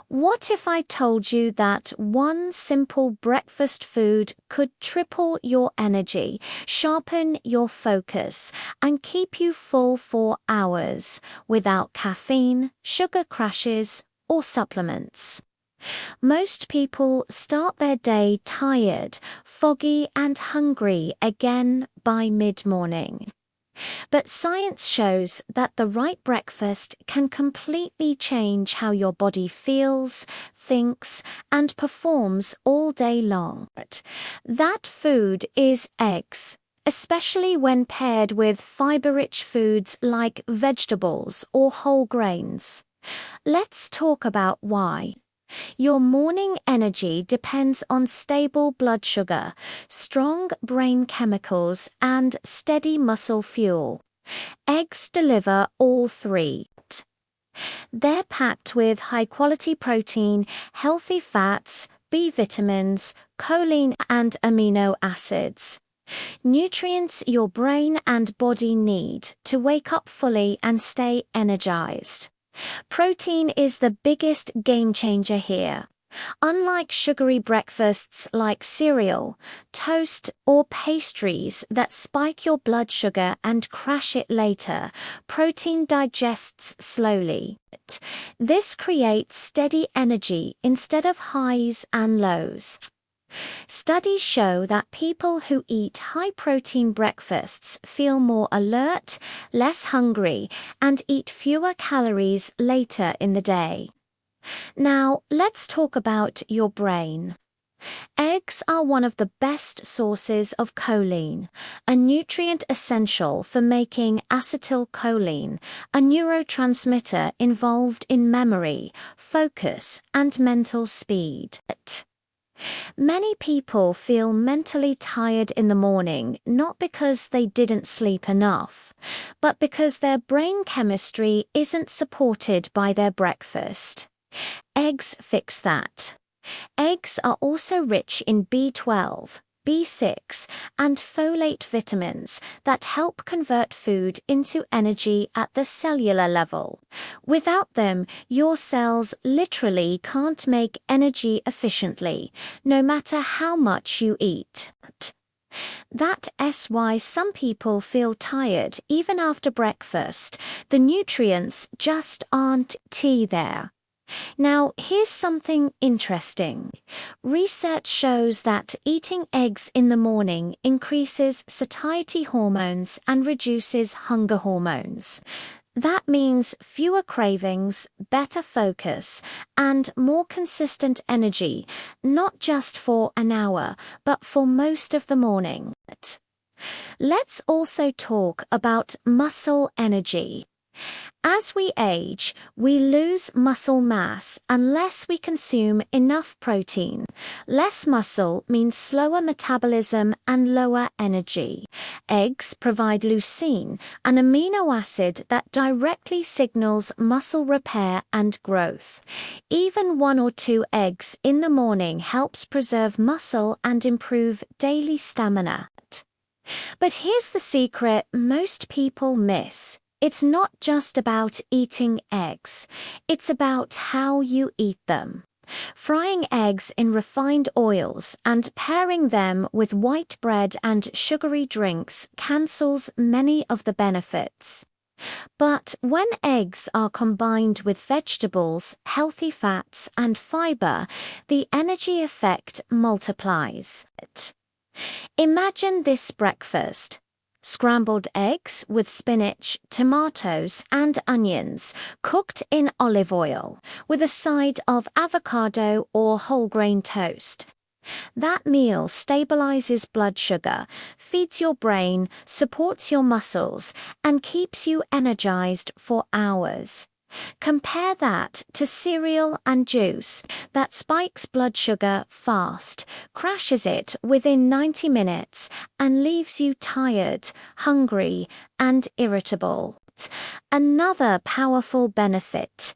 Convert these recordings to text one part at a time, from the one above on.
What if I told you that one simple breakfast food could triple your energy, sharpen your focus, and keep you full for hours without caffeine, sugar crashes, or supplements? Most people start their day tired, foggy, and hungry again by mid-morning. But science shows that the right breakfast can completely change how your body feels, thinks, and performs all day long. That food is eggs, especially when paired with fiber-rich foods like vegetables or whole grains. Let's talk about why. Your morning energy depends on stable blood sugar, strong brain chemicals, and steady muscle fuel. Eggs deliver all three. They're packed with high-quality protein, healthy fats, B vitamins, choline, and amino acids. Nutrients your brain and body need to wake up fully and stay energized. Protein is the biggest game changer here. Unlike sugary breakfasts like cereal, toast, or pastries that spike your blood sugar and crash it later, protein digests slowly. This creates steady energy instead of highs and lows. Studies show that people who eat high-protein breakfasts feel more alert, less hungry, and eat fewer calories later in the day. Now, let's talk about your brain. Eggs are one of the best sources of choline, a nutrient essential for making acetylcholine, a neurotransmitter involved in memory, focus, and mental speed. Many people feel mentally tired in the morning not because they didn't sleep enough, but because their brain chemistry isn't supported by their breakfast. Eggs fix that. Eggs are also rich in B12, B6, and folate vitamins that help convert food into energy at the cellular level. Without them, your cells literally can't make energy efficiently, no matter how much you eat. That's why some people feel tired even after breakfast. The nutrients just aren't there. Now, here's something interesting. Research shows that eating eggs in the morning increases satiety hormones and reduces hunger hormones. That means fewer cravings, better focus, and more consistent energy, not just for an hour, but for most of the morning. Let's also talk about muscle energy. As we age, we lose muscle mass unless we consume enough protein. Less muscle means slower metabolism and lower energy. Eggs provide leucine, an amino acid that directly signals muscle repair and growth. Even 1 or 2 eggs in the morning helps preserve muscle and improve daily stamina. But here's the secret most people miss. It's not just about eating eggs. It's about how you eat them. Frying eggs in refined oils and pairing them with white bread and sugary drinks cancels many of the benefits. But when eggs are combined with vegetables, healthy fats, and fiber, the energy effect multiplies. Imagine this breakfast. Scrambled eggs with spinach, tomatoes, and onions, cooked in olive oil, with a side of avocado or whole grain toast. That meal stabilizes blood sugar, feeds your brain, supports your muscles, and keeps you energized for hours. Compare that to cereal and juice that spikes blood sugar fast, crashes it within 90 minutes, and leaves you tired, hungry, and irritable. Another powerful benefit: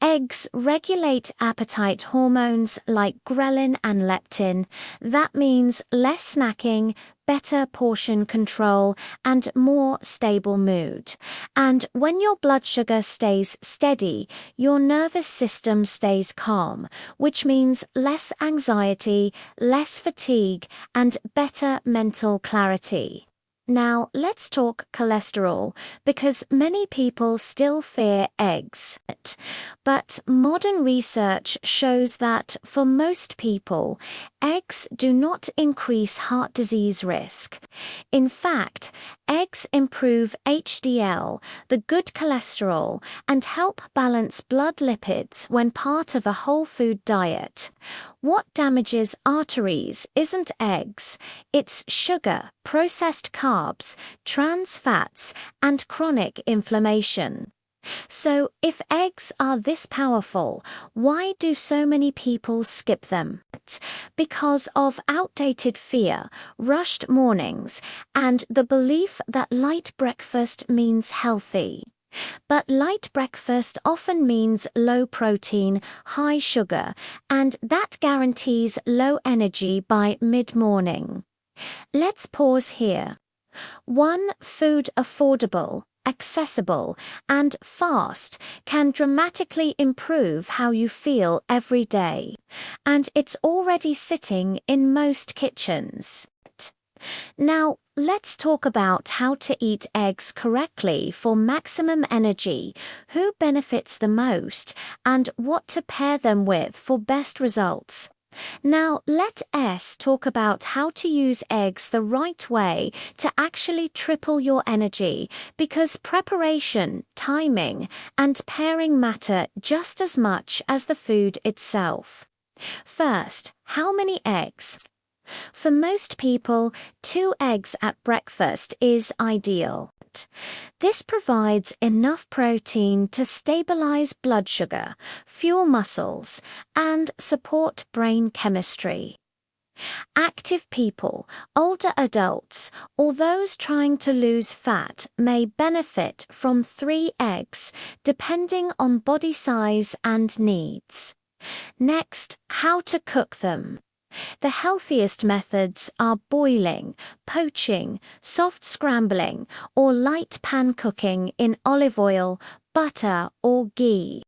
eggs regulate appetite hormones like ghrelin and leptin. That means less snacking, better portion control, and more stable mood. And when your blood sugar stays steady, your nervous system stays calm, which means less anxiety, less fatigue, and better mental clarity. Now, let's talk cholesterol, because many people still fear eggs. But modern research shows that for most people, eggs do not increase heart disease risk. In fact, eggs improve HDL, the good cholesterol, and help balance blood lipids when part of a whole food diet. What damages arteries isn't eggs, it's sugar, processed carbs, trans fats, and chronic inflammation. So, if eggs are this powerful, why do so many people skip them? Because of outdated fear, rushed mornings, and the belief that light breakfast means healthy. But light breakfast often means low protein, high sugar, and that guarantees low energy by mid-morning. Let's pause here. One, food affordable, accessible, and fast can dramatically improve how you feel every day. And it's already sitting in most kitchens. Now, let's talk about how to eat eggs correctly for maximum energy, who benefits the most, and what to pair them with for best results. Now, let us talk about how to use eggs the right way to actually triple your energy, because preparation, timing, and pairing matter just as much as the food itself. First, how many eggs? For most people, 2 eggs at breakfast is ideal. This provides enough protein to stabilize blood sugar, fuel muscles, and support brain chemistry. Active people, older adults, or those trying to lose fat may benefit from 3 eggs, depending on body size and needs. Next, how to cook them. The healthiest methods are boiling, poaching, soft scrambling, or light pan cooking in olive oil, butter, or ghee.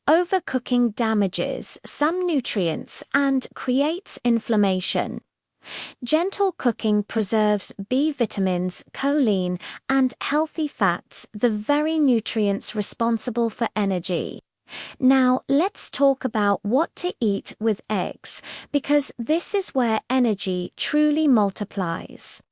Overcooking damages some nutrients and creates inflammation. Gentle cooking preserves B vitamins, choline, and healthy fats, the very nutrients responsible for energy. Now, let's talk about what to eat with eggs, because this is where energy truly multiplies.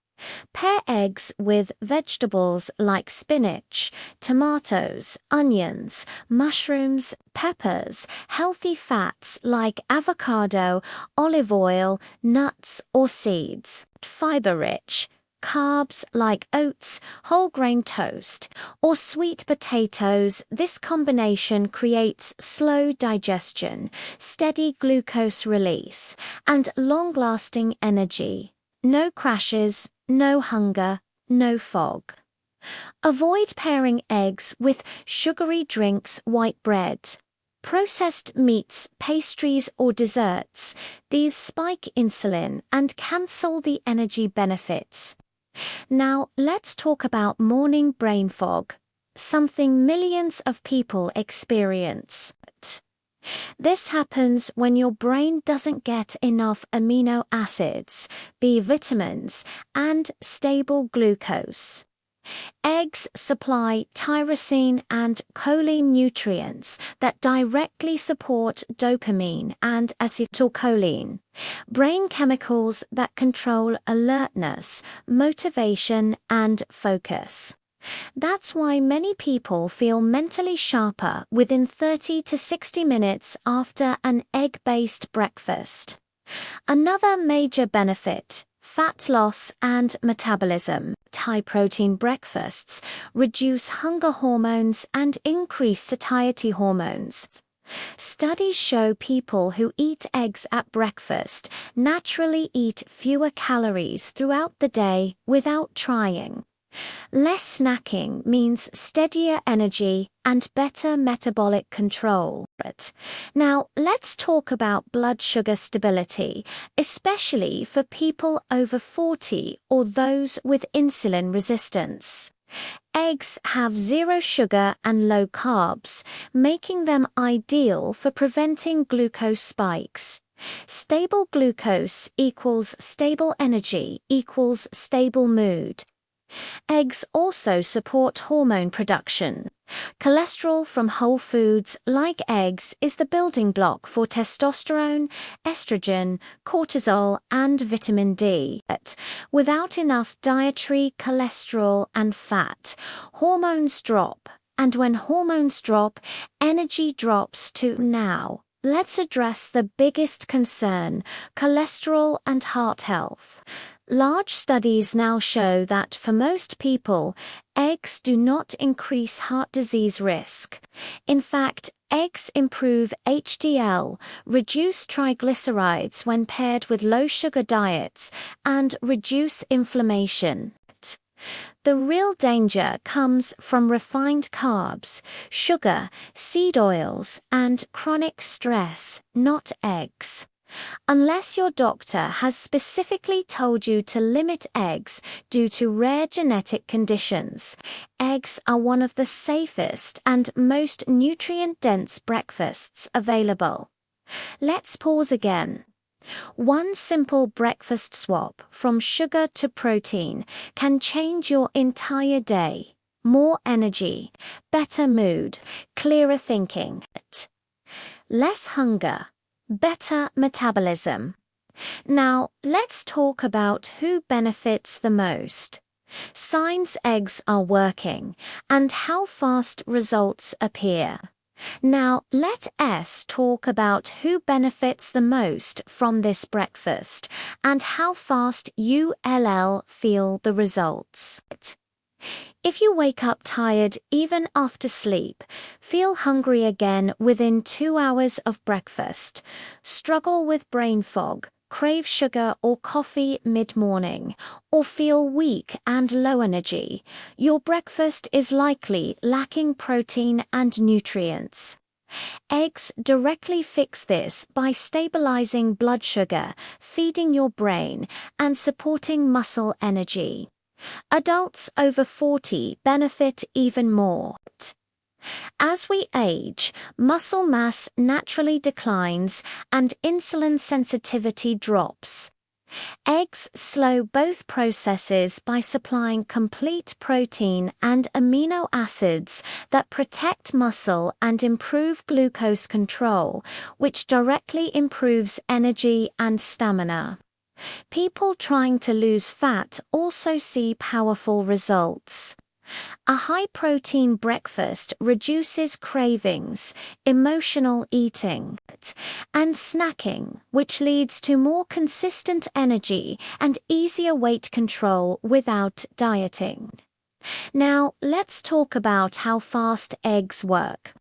Pair eggs with vegetables like spinach, tomatoes, onions, mushrooms, peppers, healthy fats like avocado, olive oil, nuts, or seeds, fiber-rich, carbs like oats, whole grain toast, or sweet potatoes. This combination creates slow digestion, steady glucose release, and long-lasting energy. No crashes, no hunger, no fog. Avoid pairing eggs with sugary drinks, white bread, processed meats, pastries, or desserts. These spike insulin and cancel the energy benefits. Now, let's talk about morning brain fog, something millions of people experience. This happens when your brain doesn't get enough amino acids, B vitamins, and stable glucose. Eggs supply tyrosine and choline nutrients that directly support dopamine and acetylcholine, brain chemicals that control alertness, motivation, and focus. That's why many people feel mentally sharper within 30 to 60 minutes after an egg-based breakfast. Another major benefit: fat loss and metabolism. High-protein breakfasts reduce hunger hormones and increase satiety hormones. Studies show people who eat eggs at breakfast naturally eat fewer calories throughout the day without trying. Less snacking means steadier energy and better metabolic control. Now, let's talk about blood sugar stability, especially for people over 40 or those with insulin resistance. Eggs have zero sugar and low carbs, making them ideal for preventing glucose spikes. Stable glucose equals stable energy equals stable mood. Eggs also support hormone production. Cholesterol from whole foods like eggs is the building block for testosterone, estrogen, cortisol, and vitamin D. Without enough dietary cholesterol and fat, hormones drop, and when hormones drop, energy drops too. Now, let's address the biggest concern: cholesterol and heart health. Large studies now show that for most people, eggs do not increase heart disease risk. In fact, eggs improve HDL, reduce triglycerides when paired with low-sugar diets, and reduce inflammation. The real danger comes from refined carbs, sugar, seed oils, and chronic stress, not eggs. Unless your doctor has specifically told you to limit eggs due to rare genetic conditions, eggs are one of the safest and most nutrient-dense breakfasts available. Let's pause again. One simple breakfast swap from sugar to protein can change your entire day. More energy, better mood, clearer thinking, less hunger, better metabolism. Now, let's talk about who benefits the most. Signs eggs are working, and how fast results appear. Now, let us talk about who benefits the most from this breakfast, and how fast you'll feel the results. If you wake up tired even after sleep, feel hungry again within 2 hours of breakfast, struggle with brain fog, crave sugar or coffee mid-morning, or feel weak and low energy, your breakfast is likely lacking protein and nutrients. Eggs directly fix this by stabilizing blood sugar, feeding your brain, and supporting muscle energy. Adults over 40 benefit even more. As we age, muscle mass naturally declines and insulin sensitivity drops. Eggs slow both processes by supplying complete protein and amino acids that protect muscle and improve glucose control, which directly improves energy and stamina. People trying to lose fat also see powerful results. A high-protein breakfast reduces cravings, emotional eating, and snacking, which leads to more consistent energy and easier weight control without dieting. Now, let's talk about how fast eggs work.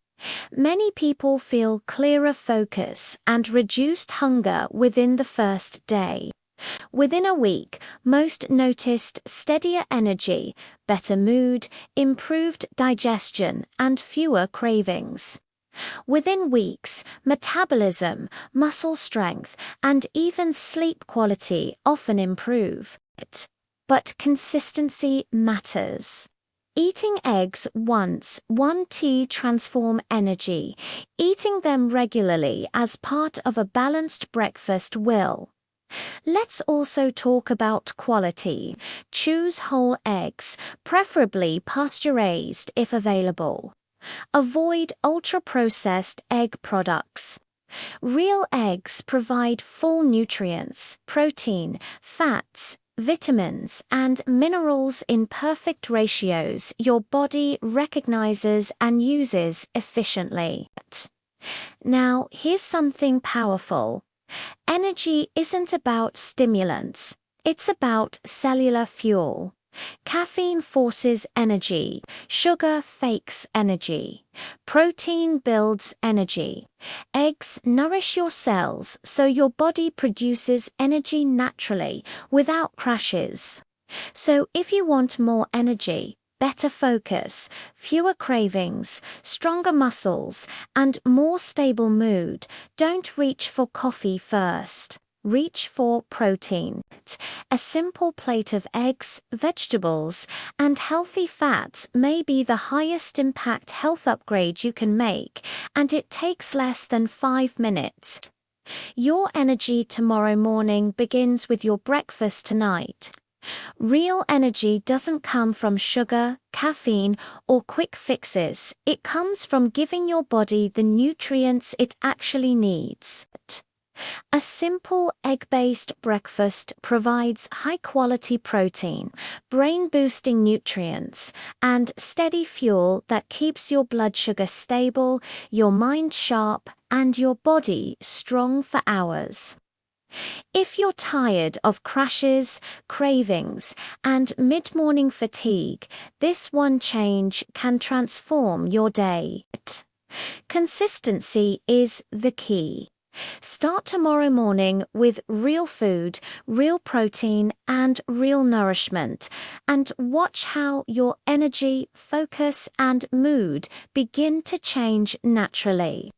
Many people feel clearer focus and reduced hunger within the first day. Within a week, most noticed steadier energy, better mood, improved digestion, and fewer cravings. Within weeks, metabolism, muscle strength, and even sleep quality often improve. But consistency matters. Eating eggs once, 1 transform energy. Eating them regularly as part of a balanced breakfast will. Let's also talk about quality. Choose whole eggs, preferably pasture-raised if available. Avoid ultra-processed egg products. Real eggs provide full nutrients, protein, fats, vitamins, and minerals in perfect ratios your body recognizes and uses efficiently. Now, here's something powerful. Energy isn't about stimulants, it's about cellular fuel. Caffeine forces energy, sugar fakes energy, protein builds energy. Eggs nourish your cells so your body produces energy naturally, without crashes. So if you want more energy, better focus, fewer cravings, stronger muscles, and more stable mood, don't reach for coffee first. Reach for protein. A simple plate of eggs, vegetables, and healthy fats may be the highest impact health upgrade you can make, and it takes less than 5 minutes. Your energy tomorrow morning begins with your breakfast tonight. Real energy doesn't come from sugar, caffeine, or quick fixes. It comes from giving your body the nutrients it actually needs. A simple egg-based breakfast provides high-quality protein, brain-boosting nutrients, and steady fuel that keeps your blood sugar stable, your mind sharp, and your body strong for hours. If you're tired of crashes, cravings, and mid-morning fatigue, this one change can transform your day. Consistency is the key. Start tomorrow morning with real food, real protein, and real nourishment, and watch how your energy, focus, and mood begin to change naturally.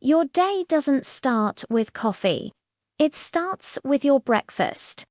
Your day doesn't start with coffee. It starts with your breakfast.